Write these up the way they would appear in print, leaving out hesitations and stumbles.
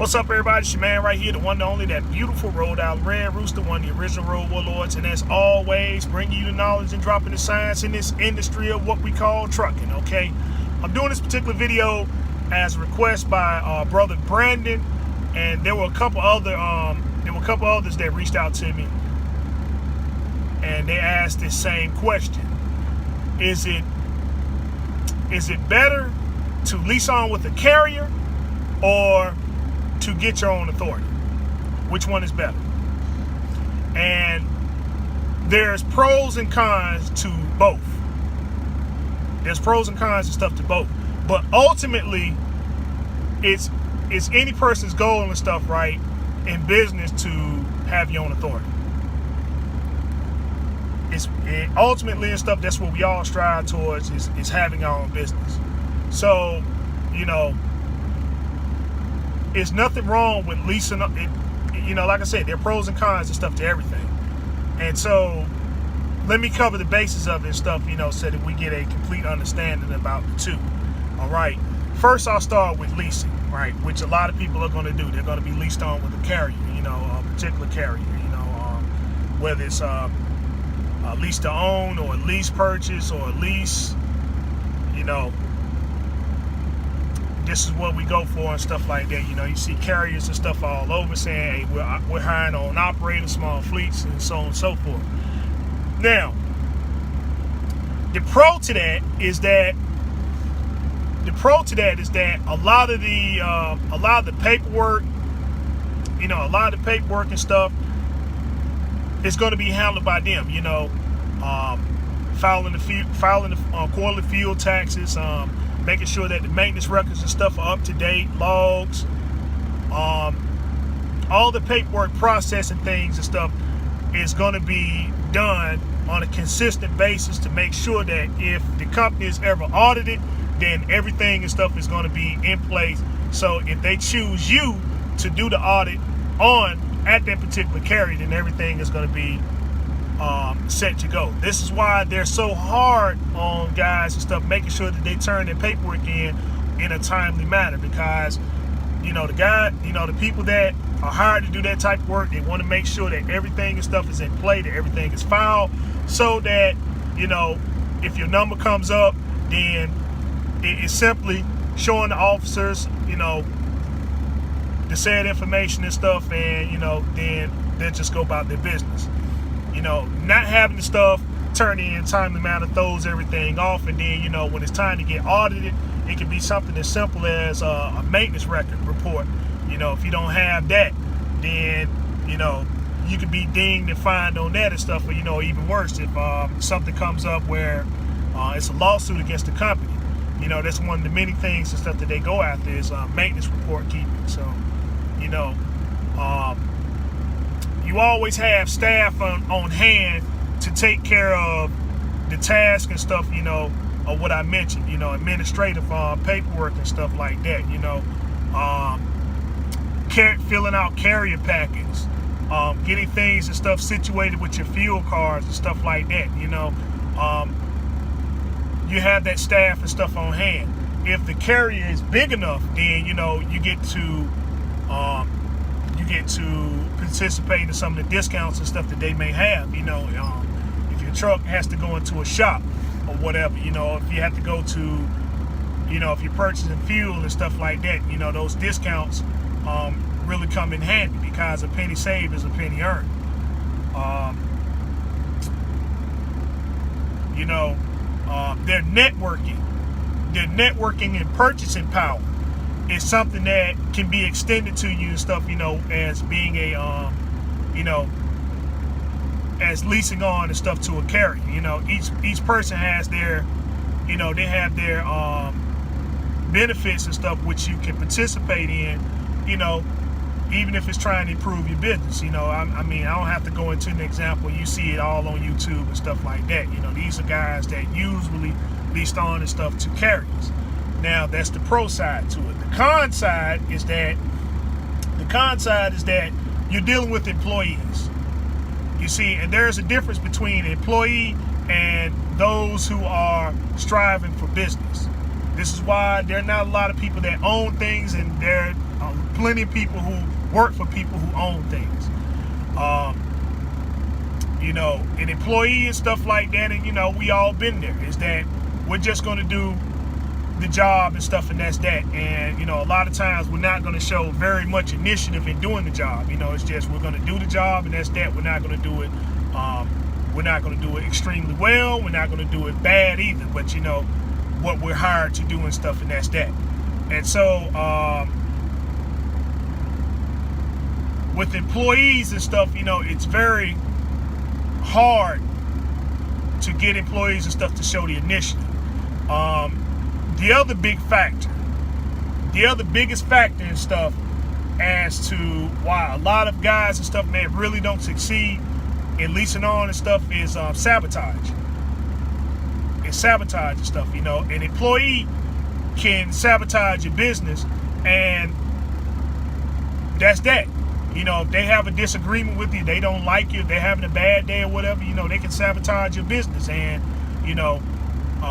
What's up, everybody? It's your man right here, the one and only, that beautiful Rhode Island Red Rooster, one of the original road warlords, and as always, bringing you the knowledge and dropping the science in this industry of what we call trucking. Okay, I'm doing this particular video as a request by brother Brandon, and there were a couple others that reached out to me, and they asked this same question: Is it better to lease on with a carrier or to get your own authority? Which one is better? And there's pros and cons to both. There's pros and cons and stuff to both. But ultimately, it's any person's goal and stuff, right, in business to have your own authority. Ultimately and stuff, that's what we all strive towards, is having our own business. So, there's nothing wrong with leasing up. Like I said, there are pros and cons and stuff to everything. And so let me cover the basis of it and stuff, so that we get a complete understanding about the two. All right. First, I'll start with leasing, right, which a lot of people are going to do. They're going to be leased on with a carrier, a particular carrier, whether it's a lease to own or a lease purchase or a lease, this is what we go for and stuff like that. You see carriers and stuff all over saying, hey, we're hiring on operators, small fleets, and so on and so forth. Now, the pro to that is that a lot of the paperwork, and stuff is going to be handled by them. Filing the quarterly fuel taxes, making sure that the maintenance records and stuff are up to date, logs, all the paperwork processing things and stuff is going to be done on a consistent basis to make sure that if the company is ever audited, then everything and stuff is going to be in place. So if they choose you to do the audit at that particular carrier, then everything is going to be set to go. This is why they're so hard on guys and stuff, making sure that they turn their paperwork in a timely manner, because the people that are hired to do that type of work, they want to make sure that everything and stuff is in play, that everything is filed, so that if your number comes up, then it's simply showing the officers the said information and stuff, and then they'll just go about their business. Not having the stuff turned in a timely manner throws everything off, and then when it's time to get audited, it can be something as simple as a maintenance record report. If you don't have that, then you could be dinged and fined on that and stuff. Or even worse, if something comes up where it's a lawsuit against the company, that's one of the many things and stuff that they go after is maintenance report keeping. So you always have staff on hand to take care of the task and stuff, of what I mentioned, administrative paperwork and stuff like that, filling out carrier packets, getting things and stuff situated with your fuel cards and stuff like that, you have that staff and stuff on hand. If the carrier is big enough, then, you get to participate in some of the discounts and stuff that they may have. If your truck has to go into a shop or whatever, if you have to go to, if you're purchasing fuel and stuff like that, those discounts really come in handy, because a penny saved is a penny earned. Their networking and purchasing power is something that can be extended to you and stuff, as being a, as leasing on and stuff to a carrier. Each person has their, they have their benefits and stuff which you can participate in, even if it's trying to improve your business. I don't have to go into an example. You see it all on YouTube and stuff like that. These are guys that usually leased on and stuff to carriers. Now, that's the pro side to it. The con side is that you're dealing with employees. You see, and there's a difference between an employee and those who are striving for business. This is why there are not a lot of people that own things, and there are plenty of people who work for people who own things. An employee and stuff like that, and we all been there, is that we're just going to do the job and stuff, and that's that. And a lot of times we're not going to show very much initiative in doing the job. It's just we're going to do the job, and that's that. We're not going to do it we're not going to do it extremely well. We're not going to do it bad either, but what we're hired to do and stuff, and that's that. And so with employees and stuff, it's very hard to get employees and stuff to show the initiative. The other biggest factor and stuff as to why a lot of guys and stuff, man, really don't succeed in leasing on and stuff is sabotage. It's sabotage and stuff. An employee can sabotage your business, and that's that. If they have a disagreement with you, they don't like you, they're having a bad day or whatever, they can sabotage your business. And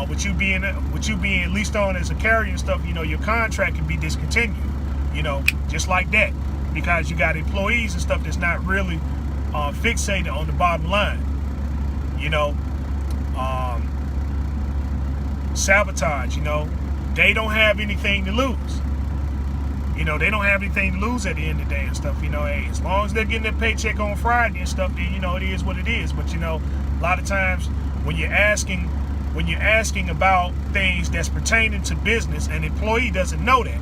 with you being leased on as a carrier and stuff, your contract can be discontinued, just like that, because you got employees and stuff that's not really fixated on the bottom line. Sabotage, they don't have anything to lose. They don't have anything to lose at the end of the day and stuff. Hey, as long as they're getting their paycheck on Friday and stuff, then it is what it is. But a lot of times when you're asking about things that's pertaining to business, an employee doesn't know that,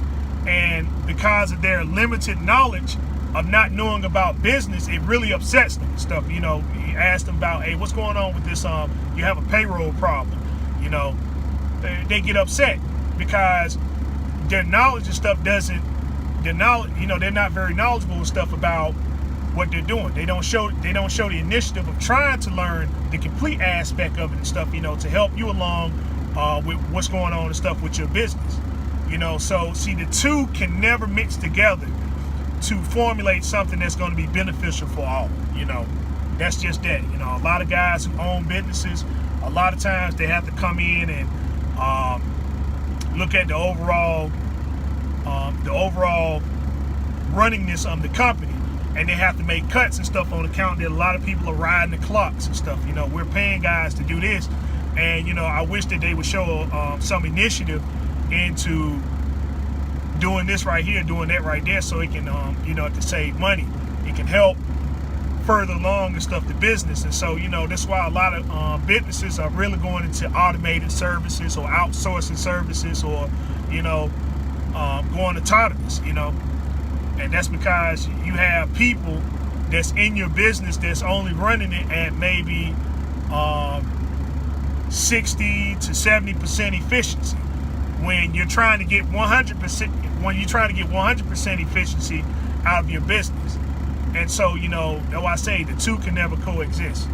and because of their limited knowledge of not knowing about business, it really upsets them and stuff. You ask them about, hey, what's going on with this? You have a payroll problem. They get upset because their knowledge and stuff doesn't. They're not very knowledgeable and stuff about what they're doing. They don't show the initiative of trying to learn the complete aspect of it and stuff, to help you along with what's going on and stuff with your business. So see, the two can never mix together to formulate something that's going to be beneficial for all. That's just that. A lot of guys who own businesses, a lot of times they have to come in and look at the overall runningness of the company, and they have to make cuts and stuff on account that a lot of people are riding the clocks and stuff. We're paying guys to do this, and I wish that they would show some initiative into doing this right here, doing that right there, so it can to save money. It can help further along and stuff the business. And so that's why a lot of businesses are really going into automated services or outsourcing services, or going autonomous, and that's because you have people that's in your business that's only running it at maybe 60 to 70% efficiency, when you're trying to get 100%. When you're trying to get 100% efficiency out of your business. And so that's why I say the two can never coexist.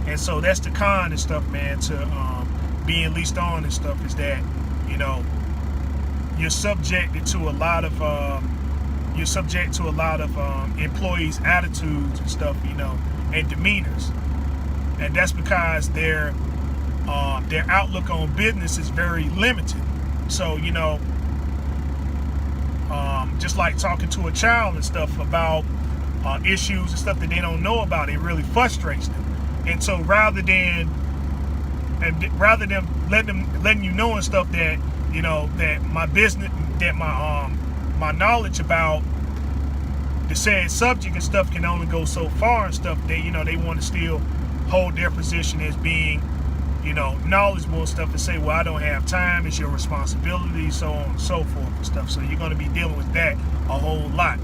And so that's the con and stuff, man, to being leased on and stuff, is that you're subjected to a lot of employees' attitudes and stuff, and demeanors, and that's because their outlook on business is very limited. So just like talking to a child and stuff about issues and stuff that they don't know about, it really frustrates them. And so rather than letting you know and stuff that that my business, that my knowledge about the said subject and stuff can only go so far and stuff, they they want to still hold their position as being knowledgeable and stuff, and say, well, I don't have time, it's your responsibility, so on and so forth and stuff. So you're going to be dealing with that a whole lot.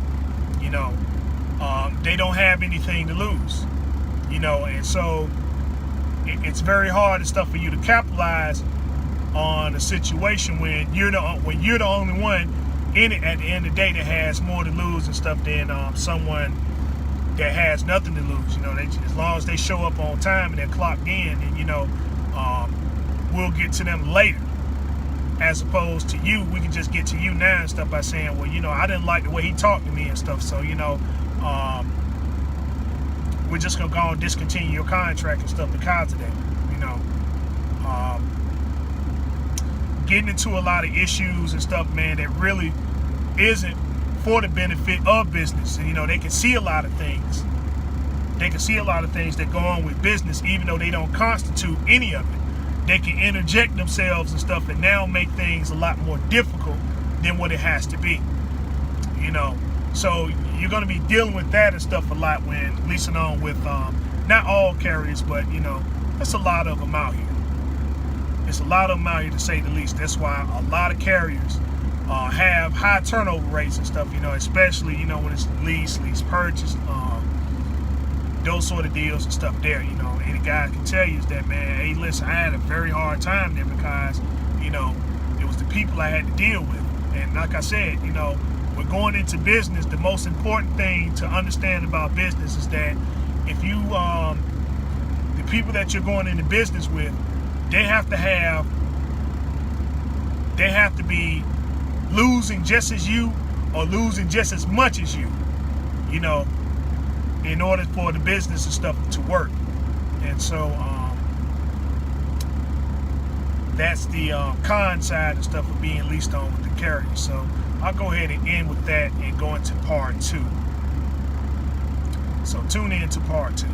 They don't have anything to lose, and so it's very hard and stuff for you to capitalize on a situation when you're the only one in it at the end of the day that has more to lose and stuff than someone that has nothing to lose. As long as they show up on time and they're clocked in, and we'll get to them later. As opposed to you, we can just get to you now and stuff by saying, well, I didn't like the way he talked to me and stuff, so we're just gonna go and discontinue your contract and stuff because of that. getting into a lot of issues and stuff, man, that really isn't for the benefit of business. And, you know, they can see a lot of things. They can see a lot of things that go on with business, even though they don't constitute any of it. They can interject themselves and stuff and now make things a lot more difficult than what it has to be. You know, so you're going to be dealing with that and stuff a lot when leasing on with, not all carriers, but, you know, there's a lot of them out here. It's a lot of them out here, to say the least. That's why a lot of carriers have high turnover rates and stuff, you know, especially, you know, when it's lease purchase, those sort of deals and stuff there. You know, any guy can tell you is that, man, hey, listen, I had a very hard time there because, you know, it was the people I had to deal with. And like I said, you know, we're going into business. The most important thing to understand about business is that if you, the people that you're going into business with, they have to be losing just as you or losing just as much as you, you know, in order for the business and stuff to work. And so that's the con side and stuff of being leased on with the carrier. So I'll go ahead and end with that and go into part 2. So tune in to part 2.